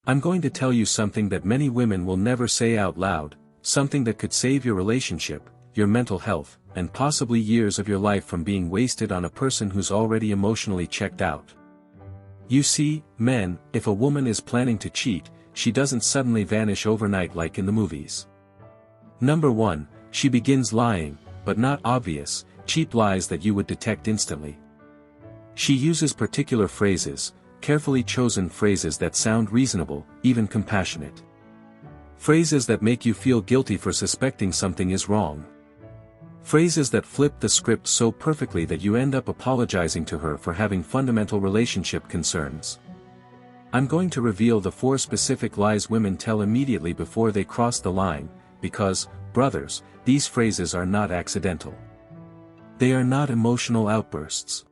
I'm going to tell you something that many women will never say out loud, something that could save your relationship, your mental health, and possibly years of your life from being wasted on a person who's already emotionally checked out. You see, men, if a woman is planning to cheat, she doesn't suddenly vanish overnight like in the movies. Number 1, she begins lying, but not obvious, cheap lies that you would detect instantly. She uses particular phrases, carefully chosen phrases that sound reasonable, even compassionate. Phrases that make you feel guilty for suspecting something is wrong. Phrases that flip the script so perfectly that you end up apologizing to her for having fundamental relationship concerns. I'm going to reveal the 4 specific lies women tell immediately before they cross the line, because, brothers, these phrases are not accidental. They are not emotional outbursts.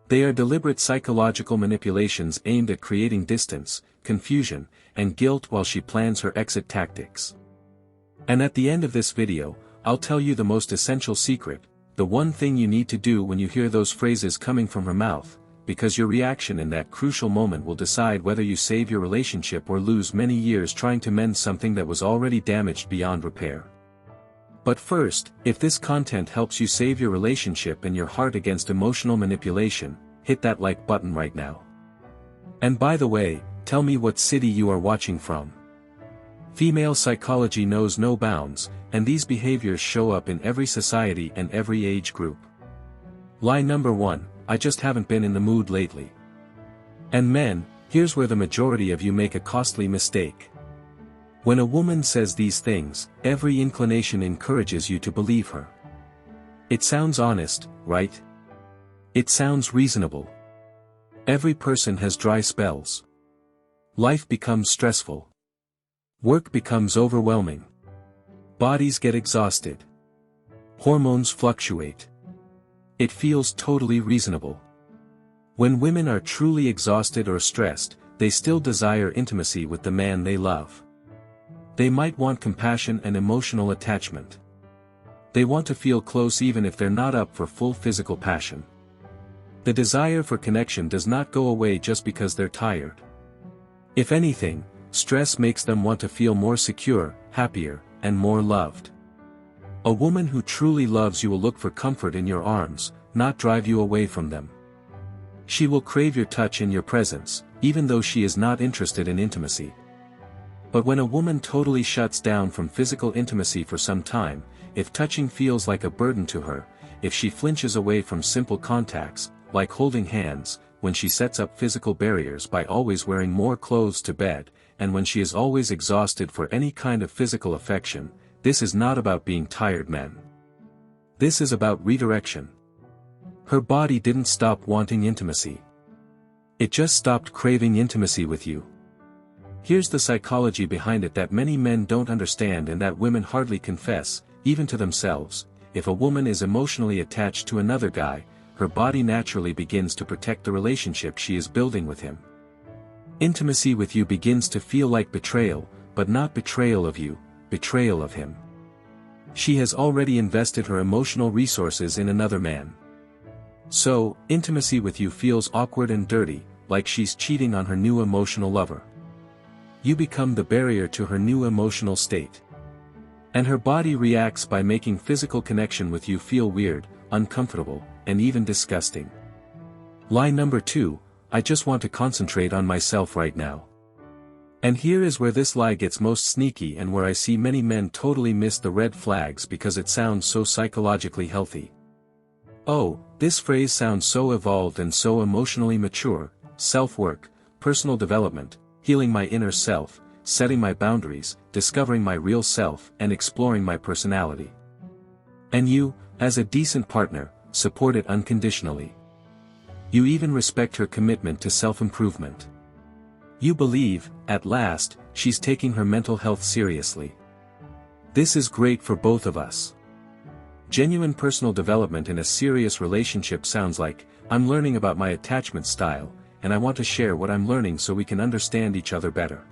They are deliberate psychological manipulations aimed at creating distance, confusion, and guilt while she plans her exit tactics. And at the end of this video, I'll tell you the most essential secret, the one thing you need to do when you hear those phrases coming from her mouth, because your reaction in that crucial moment will decide whether you save your relationship or lose many years trying to mend something that was already damaged beyond repair. But first, if this content helps you save your relationship and your heart against emotional manipulation, hit that like button right now. And by the way, tell me what city you are watching from. Female psychology knows no bounds, and these behaviors show up in every society and every age group. Lie number 1, I just haven't been in the mood lately. And men, here's where the majority of you make a costly mistake. When a woman says these things, every inclination encourages you to believe her. It sounds honest, right? It sounds reasonable. Every person has dry spells. Life becomes stressful. Work becomes overwhelming. Bodies get exhausted. Hormones fluctuate. It feels totally reasonable. When women are truly exhausted or stressed, they still desire intimacy with the man they love. They might want compassion and emotional attachment. They want to feel close even if they're not up for full physical passion. The desire for connection does not go away just because they're tired. If anything, stress makes them want to feel more secure, happier, and more loved. A woman who truly loves you will look for comfort in your arms, not drive you away from them. She will crave your touch and your presence, even though she is not interested in intimacy. But when a woman totally shuts down from physical intimacy for some time, if touching feels like a burden to her, if she flinches away from simple contacts, like holding hands, when she sets up physical barriers by always wearing more clothes to bed, and when she is always exhausted for any kind of physical affection, this is not about being tired men. This is about redirection. Her body didn't stop wanting intimacy. It just stopped craving intimacy with you. Here's the psychology behind it that many men don't understand and that women hardly confess, even to themselves. If a woman is emotionally attached to another guy, her body naturally begins to protect the relationship she is building with him. Intimacy with you begins to feel like betrayal, but not betrayal of you, betrayal of him. She has already invested her emotional resources in another man. So, intimacy with you feels awkward and dirty, like she's cheating on her new emotional lover. You become the barrier to her new emotional state. And her body reacts by making physical connection with you feel weird, uncomfortable, and even disgusting. Lie number 2, I just want to concentrate on myself right now. And here is where this lie gets most sneaky and where I see many men totally miss the red flags because it sounds so psychologically healthy. Oh, this phrase sounds so evolved and so emotionally mature: self-work, personal development, healing my inner self, setting my boundaries, discovering my real self, and exploring my personality. And you, as a decent partner, support it unconditionally. You even respect her commitment to self-improvement. You believe, at last, she's taking her mental health seriously. This is great for both of us. Genuine personal development in a serious relationship sounds like, I'm learning about my attachment style, and I want to share what I'm learning so we can understand each other better.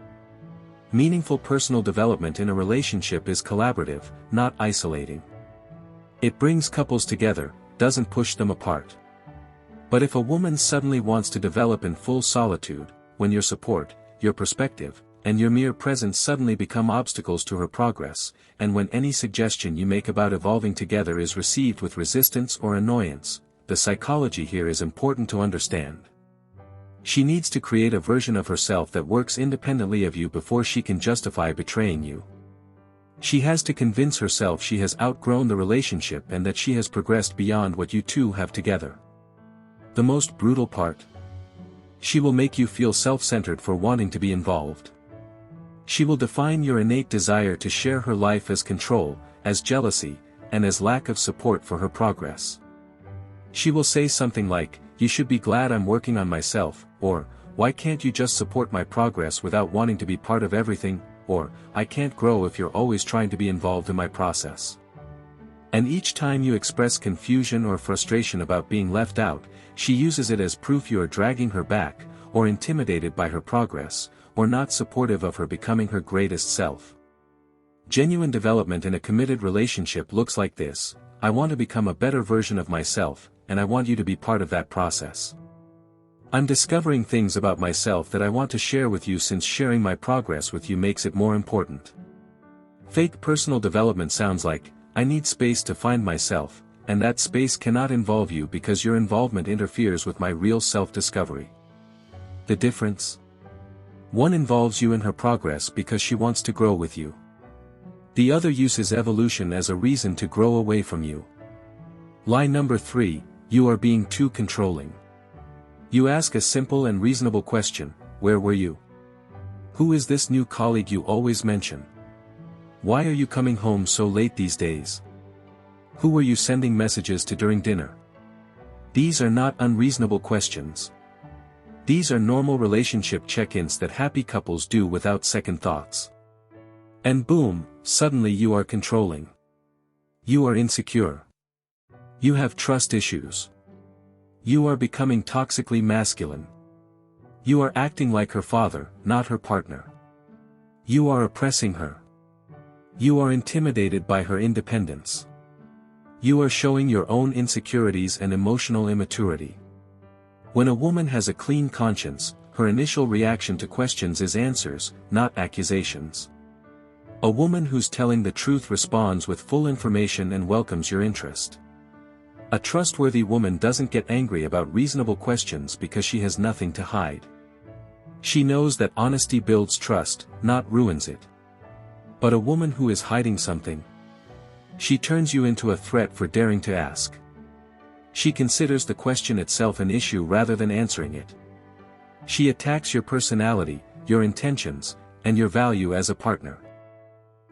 Meaningful personal development in a relationship is collaborative, not isolating. It brings couples together, doesn't push them apart. But if a woman suddenly wants to develop in full solitude, when your support, your perspective, and your mere presence suddenly become obstacles to her progress, and when any suggestion you make about evolving together is received with resistance or annoyance, the psychology here is important to understand. She needs to create a version of herself that works independently of you before she can justify betraying you. She has to convince herself she has outgrown the relationship and that she has progressed beyond what you two have together. The most brutal part? She will make you feel self-centered for wanting to be involved. She will define your innate desire to share her life as control, as jealousy, and as lack of support for her progress. She will say something like, "You should be glad I'm working on myself," or, "Why can't you just support my progress without wanting to be part of everything," or, "I can't grow if you're always trying to be involved in my process." And each time you express confusion or frustration about being left out, she uses it as proof you are dragging her back, or intimidated by her progress, or not supportive of her becoming her greatest self. Genuine development in a committed relationship looks like this: I want to become a better version of myself, and I want you to be part of that process. I'm discovering things about myself that I want to share with you, since sharing my progress with you makes it more important. Fake personal development sounds like, I need space to find myself, and that space cannot involve you because your involvement interferes with my real self-discovery. The difference? One involves you in her progress because she wants to grow with you. The other uses evolution as a reason to grow away from you. Lie number 3, you are being too controlling. You ask a simple and reasonable question: where were you? Who is this new colleague you always mention? Why are you coming home so late these days? Who were you sending messages to during dinner? These are not unreasonable questions. These are normal relationship check-ins that happy couples do without second thoughts. And boom, suddenly you are controlling. You are insecure. You have trust issues. You are becoming toxically masculine. You are acting like her father, not her partner. You are oppressing her. You are intimidated by her independence. You are showing your own insecurities and emotional immaturity. When a woman has a clean conscience, her initial reaction to questions is answers, not accusations. A woman who's telling the truth responds with full information and welcomes your interest. A trustworthy woman doesn't get angry about reasonable questions because she has nothing to hide. She knows that honesty builds trust, not ruins it. But a woman who is hiding something, she turns you into a threat for daring to ask. She considers the question itself an issue rather than answering it. She attacks your personality, your intentions, and your value as a partner.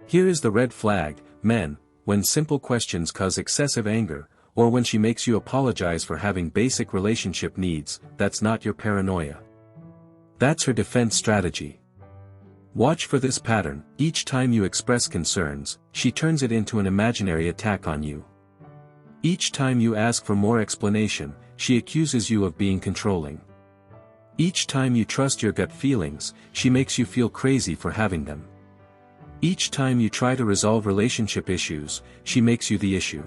Here is the red flag, men: when simple questions cause excessive anger, or when she makes you apologize for having basic relationship needs, that's not your paranoia. That's her defense strategy. Watch for this pattern: each time you express concerns, she turns it into an imaginary attack on you. Each time you ask for more explanation, she accuses you of being controlling. Each time you trust your gut feelings, she makes you feel crazy for having them. Each time you try to resolve relationship issues, she makes you the issue.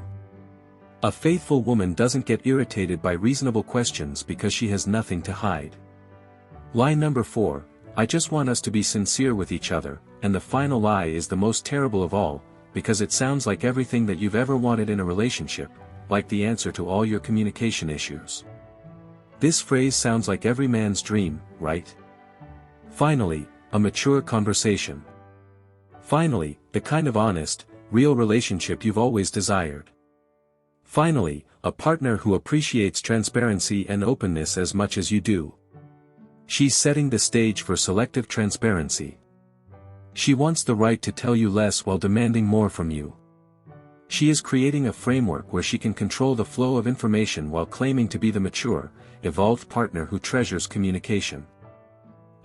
A faithful woman doesn't get irritated by reasonable questions because she has nothing to hide. Lie number 4, I just want us to be sincere with each other, and the final lie is the most terrible of all, because it sounds like everything that you've ever wanted in a relationship, like the answer to all your communication issues. This phrase sounds like every man's dream, right? Finally, a mature conversation. Finally, the kind of honest, real relationship you've always desired. Finally, a partner who appreciates transparency and openness as much as you do. She's setting the stage for selective transparency. She wants the right to tell you less while demanding more from you. She is creating a framework where she can control the flow of information while claiming to be the mature, evolved partner who treasures communication.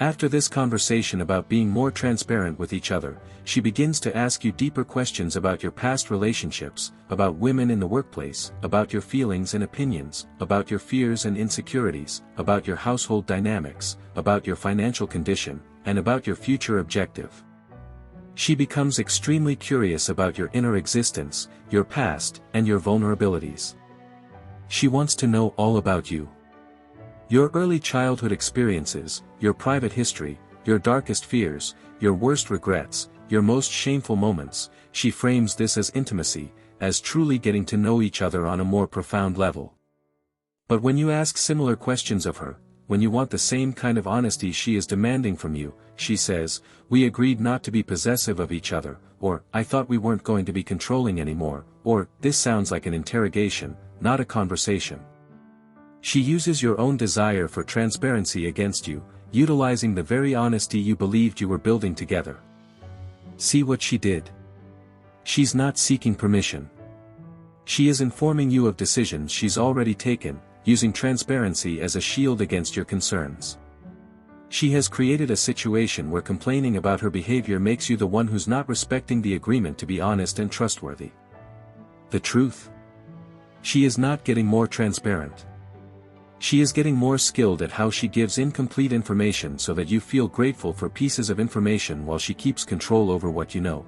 After this conversation about being more transparent with each other, she begins to ask you deeper questions about your past relationships, about women in the workplace, about your feelings and opinions, about your fears and insecurities, about your household dynamics, about your financial condition, and about your future objective. She becomes extremely curious about your inner existence, your past, and your vulnerabilities. She wants to know all about you. Your early childhood experiences, your private history, your darkest fears, your worst regrets, your most shameful moments. She frames this as intimacy, as truly getting to know each other on a more profound level. But when you ask similar questions of her, when you want the same kind of honesty she is demanding from you, she says, "We agreed not to be possessive of each other," or "I thought we weren't going to be controlling anymore," or "This sounds like an interrogation, not a conversation." She uses your own desire for transparency against you, utilizing the very honesty you believed you were building together. See what she did? She's not seeking permission. She is informing you of decisions she's already taken, using transparency as a shield against your concerns. She has created a situation where complaining about her behavior makes you the one who's not respecting the agreement to be honest and trustworthy. The truth? She is not getting more transparent. She is getting more skilled at how she gives incomplete information so that you feel grateful for pieces of information while she keeps control over what you know.